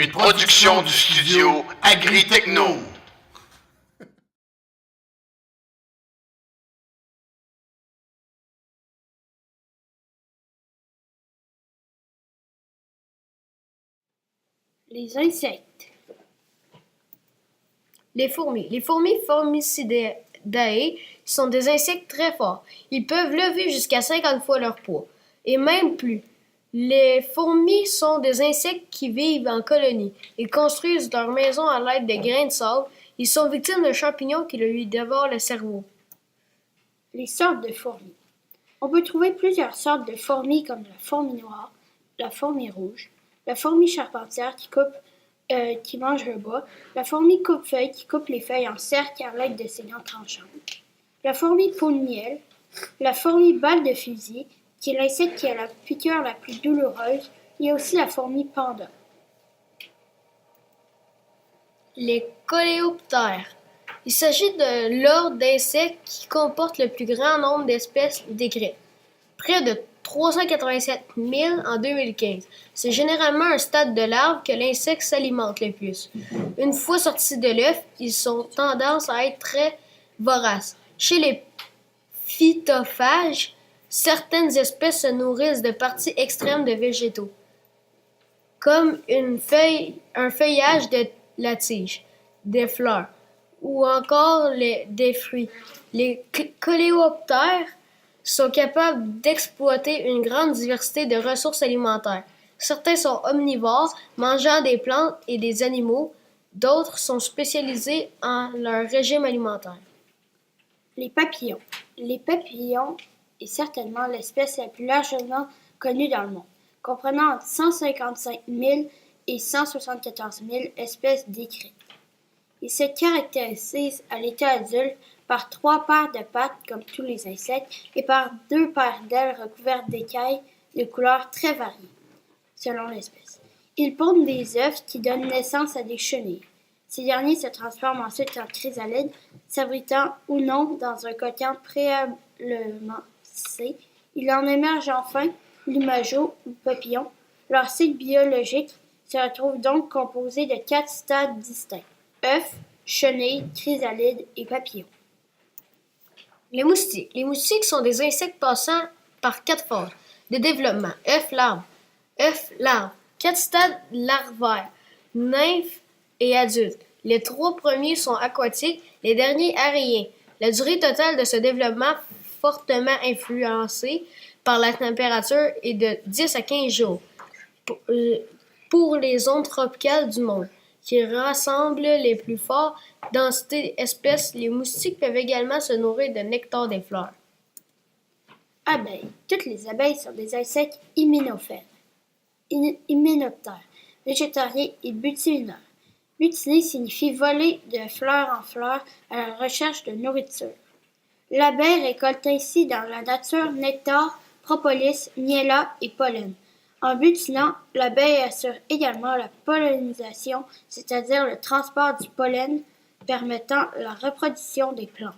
Une production du studio Agri-Techno. Les insectes. Les fourmis. Les fourmis Formicidae sont des insectes très forts. Ils peuvent lever jusqu'à 50 fois leur poids, et même plus. Les fourmis sont des insectes qui vivent en colonie et construisent leur maison à l'aide de grains de sable. Ils sont victimes de champignons qui lui dévorent le cerveau. Les sortes de fourmis. On peut trouver plusieurs sortes de fourmis comme la fourmi noire, la fourmi rouge, la fourmi charpentière qui mange le bois, la fourmi coupe-feuille qui coupe les feuilles en cercles à l'aide de ses dents tranchantes, la fourmi peau de miel, la fourmi balle de fusil, qui est l'insecte qui a la piqûre la plus douloureuse. Il y a aussi la fourmi panda. Les coléoptères. Il s'agit de l'ordre d'insectes qui comporte le plus grand nombre d'espèces décrites. Près de 387 000 en 2015. C'est généralement un stade de larve que l'insecte s'alimente le plus. Une fois sortis de l'œuf, ils ont tendance à être très voraces. Chez les phytophages, certaines espèces se nourrissent de parties extrêmes de végétaux, comme un feuillage de la tige, des fleurs ou encore des fruits. Les coléoptères sont capables d'exploiter une grande diversité de ressources alimentaires. Certains sont omnivores, mangeant des plantes et des animaux. D'autres sont spécialisés en leur régime alimentaire. Les papillons. Les papillons est certainement l'espèce la plus largement connue dans le monde, comprenant entre 155 000 et 174 000 espèces décrites. Ils se caractérisent à l'état adulte par 3 paires de pattes comme tous les insectes et par 2 paires d'ailes recouvertes d'écailles de couleurs très variées, selon l'espèce. Ils pondent des œufs qui donnent naissance à des chenilles. Ces derniers se transforment ensuite en chrysalides, s'abritant ou non dans un coquin préalablement tissé. Il en émerge enfin l'imago ou papillon. Leur cycle biologique se retrouve donc composé de 4 stades distincts: œufs, chenilles, chrysalides et papillons. Les moustiques. Les moustiques sont des insectes passant par 4 phases de développement. Œuf-larve. Œuf-larve. 4 stades larvaires. Nymphe et adulte. Les 3 premiers sont aquatiques, les derniers aériens. La durée totale de ce développement, fortement influencée par la température, est de 10 à 15 jours pour les zones tropicales du monde, qui rassemblent les plus fortes densités d'espèces. Les moustiques peuvent également se nourrir de nectar des fleurs. Abeilles. Toutes les abeilles sont des insectes hyménophères, hyménoptères, végétariens et butineurs. Butiner signifie voler de fleur en fleur à la recherche de nourriture. L'abeille récolte ainsi dans la nature nectar, propolis, miella et pollen. En butinant, l'abeille assure également la pollinisation, c'est-à-dire le transport du pollen permettant la reproduction des plantes.